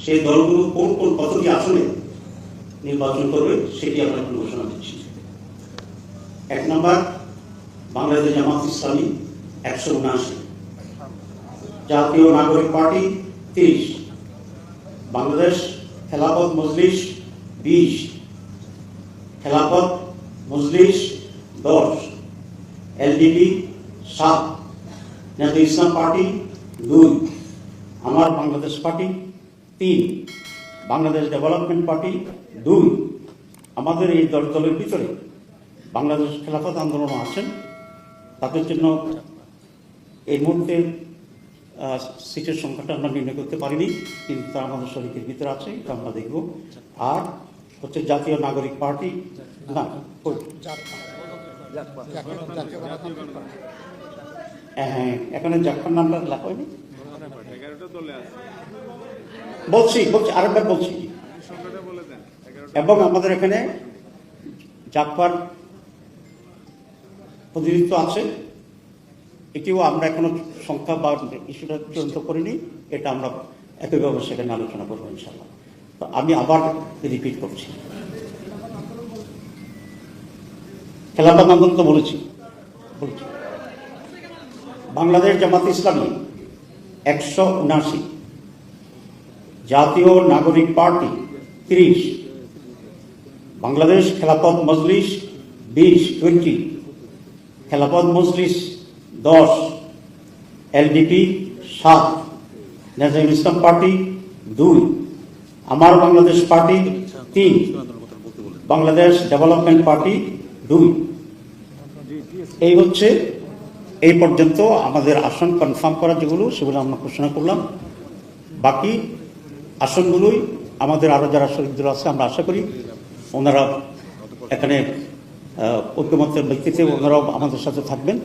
সেই দলগুলো কোন কোন কতটি আসনে নির্বাচন করবে সেটি আমরা এখন ঘোষণা দিচ্ছি। 1 নম্বর বাংলাদেশ জামাত ইসলামী 179, জাতীয় নাগরিক পার্টি 30, বাংলাদেশ খেলাফত মজলিস 20, খেলাফত মজলিস 10, এলডিপি 7, জাতীয় ইসলাম পার্টি 2, আমার Bangladesh party 3, Bangladesh development party 2। আমাদের এই দলের ভিতরে বাংলাদেশ খেলাফত আন্দোলন আছেন, তাদের জন্য এই মুহূর্তে সিটের সংখ্যাটা আমরা নির্ণয় করতে পারিনি, কিন্তু তারা আমাদের শরীরের ভিতরে আছে, এটা আমরা দেখব। আর হচ্ছে জাতীয় নাগরিক পার্টি, না হ্যাঁ, এখানে জাফর নামটা লেখা হয়নি, বলছি আরেকবার বলছি। এবং আমাদের এখানে জাফর প্রতিনিধিত্ব আছে, এটিও আমরা এখনো সংখ্যা বা ইস্যুটা চূড়ান্ত করিনি, এটা আমরা একইভাবে সেখানে আলোচনা করবো ইনশাল্লাহ। তো আমি আবার রিপিট করছি, খেলাফত আন্দোলন তো বলেছি। বাংলাদেশ জামাত ইসলামী 179, জাতীয় নাগরিক পার্টি 30, বাংলাদেশ খেলাফত মজলিস 20, খেলাফত মজলিস 10, এলডিপি 7, জাতীয় ইসলাম পার্টি 2, আমার Bangladesh party 3, Bangladesh development party 2। এই হচ্ছে এই পর্যন্ত আমাদের আসন কনফার্ম করা যেগুলো, সেগুলো আমরা ঘোষণা করলাম। বাকি আসনগুলোই আমাদের আরো যারা শহীদদের আছে, আমরা আশা করি ওনারা এখানে ঐক্যমত্যের ভিত্তিতে ওনারাও আমাদের সাথে থাকবেন,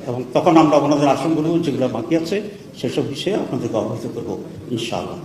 এবং তখন আমরা ওনাদের আসনগুলো যেগুলো বাকি আছে সেসব বিষয়ে আপনাদেরকে অবহিত করবো ইনশাআল্লাহ।